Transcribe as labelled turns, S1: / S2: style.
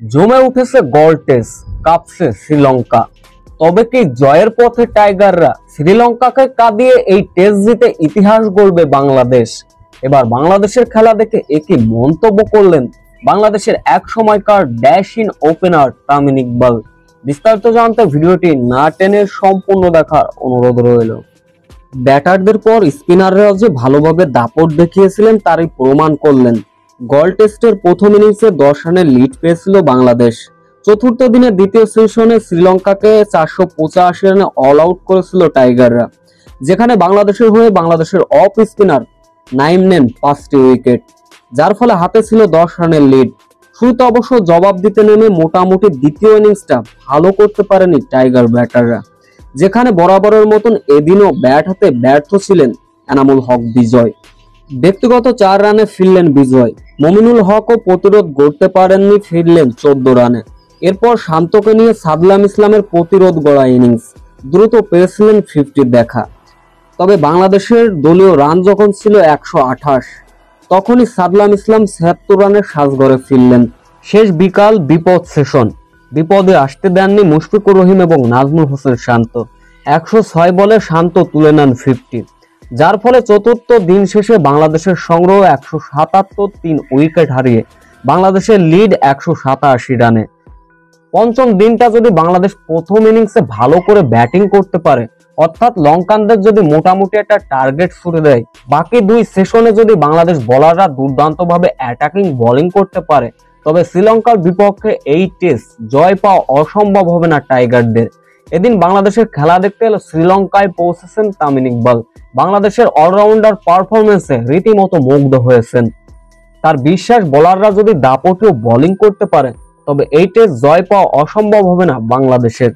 S1: জমে উঠেছে গল টেস্ট, কাঁপছে শ্রীলঙ্কা। তবে কি জয়ের পথে টাইগাররা? শ্রীলঙ্কাকে কাঁদিয়ে এই টেস্ট জিতে ইতিহাস গড়বে বাংলাদেশ। এবার বাংলাদেশের খেলা দেখে একই মন্তব্য করলেন বাংলাদেশের এক সময়কার ড্যাশিং ওপেনার তামিম ইকবাল। বিস্তারিত জানতে ভিডিওটি না টেনে সম্পূর্ণ দেখার অনুরোধ রইল। ব্যাটারদের পর স্পিনাররাও যে ভালোভাবে দাপট দেখিয়েছিলেন তারই প্রমাণ করলেন। গল টেস্টের প্রথম ইনিংসে 10 রানের লিড পেয়েছিল বাংলাদেশ। চতুর্থ দিনের দ্বিতীয় সেশনে শ্রীলঙ্কাকে 485 রানে অল আউট করেছিল টাইগাররা, যেখানে বাংলাদেশের হয়ে বাংলাদেশের অফ স্পিনার নাইম নেন 5টি উইকেট, যার ফলে হাতে ছিল 10 রানের লিড। শুরুতে অবশ্য জবাব দিতে নেমে মোটামুটি দ্বিতীয় ইনিংসটা ভালো করতে পারেনি টাইগার ব্যাটাররা, যেখানে বরাবরের মতন এদিনও ব্যাট হাতে ব্যর্থ ছিলেন এনামুল হক বিজয়। ব্যক্তিগত 4 রানে ফিরলেন বিজয়। মমিনুল হকও প্রতিরোধ গড়তে পারেননি, ফিরলেন 14 রানে। এরপর শান্তকে নিয়ে সাদলাম ইসলামের প্রতিরোধ গড়া ইনিংস দ্রুত পেয়েছিলেন 50 দেখা। তবে বাংলাদেশের দলীয় রান যখন ছিল 128, তখনই সাদলাম ইসলাম 76 রানের সাজঘরে ফিরলেন। শেষ বিকাল বিপদ সেশন, বিপদে আসতে দেননি মুশফিকুর রহিম এবং নাজমুল হোসেন শান্ত। 106 বলে শান্ত তুলে নেন 50, যার ফলে চতুর্থ দিন শেষে বাংলাদেশের সংগ্রহ 177, 3 উইকেট হারিয়ে বাংলাদেশের লিড 187 রানে। পঞ্চম দিনটা যদি বাংলাদেশ প্রথম ইনিংসে ভালো করে ব্যাটিং করতে পারে, অর্থাৎ লঙ্কানদের যদি মোটামুটি একটা টার্গেট ছুড়ে দেয়, বাকি 2 সেশনে যদি বাংলাদেশ বোলাররা দুর্দান্তভাবে অ্যাটাকিং বোলিং করতে পারে, তবে শ্রীলঙ্কার বিপক্ষে এই টেস্ট জয় পাওয়া অসম্ভব হবে না টাইগারদের। এদিন বাংলাদেশের খেলা দেখতে এলে শ্রীলঙ্কায় পৌঁছেছেন তামিম ইকবাল। বাংলাদেশের অলরাউন্ডার পারফরমেন্সে রীতিমতো মুগ্ধ হয়েছেন। তার বিশ্বাস, বোলাররা যদি দাপটীয় বোলিং করতে পারে তবে এই টেস্ট জয় পাওয়া অসম্ভব হবে না বাংলাদেশের।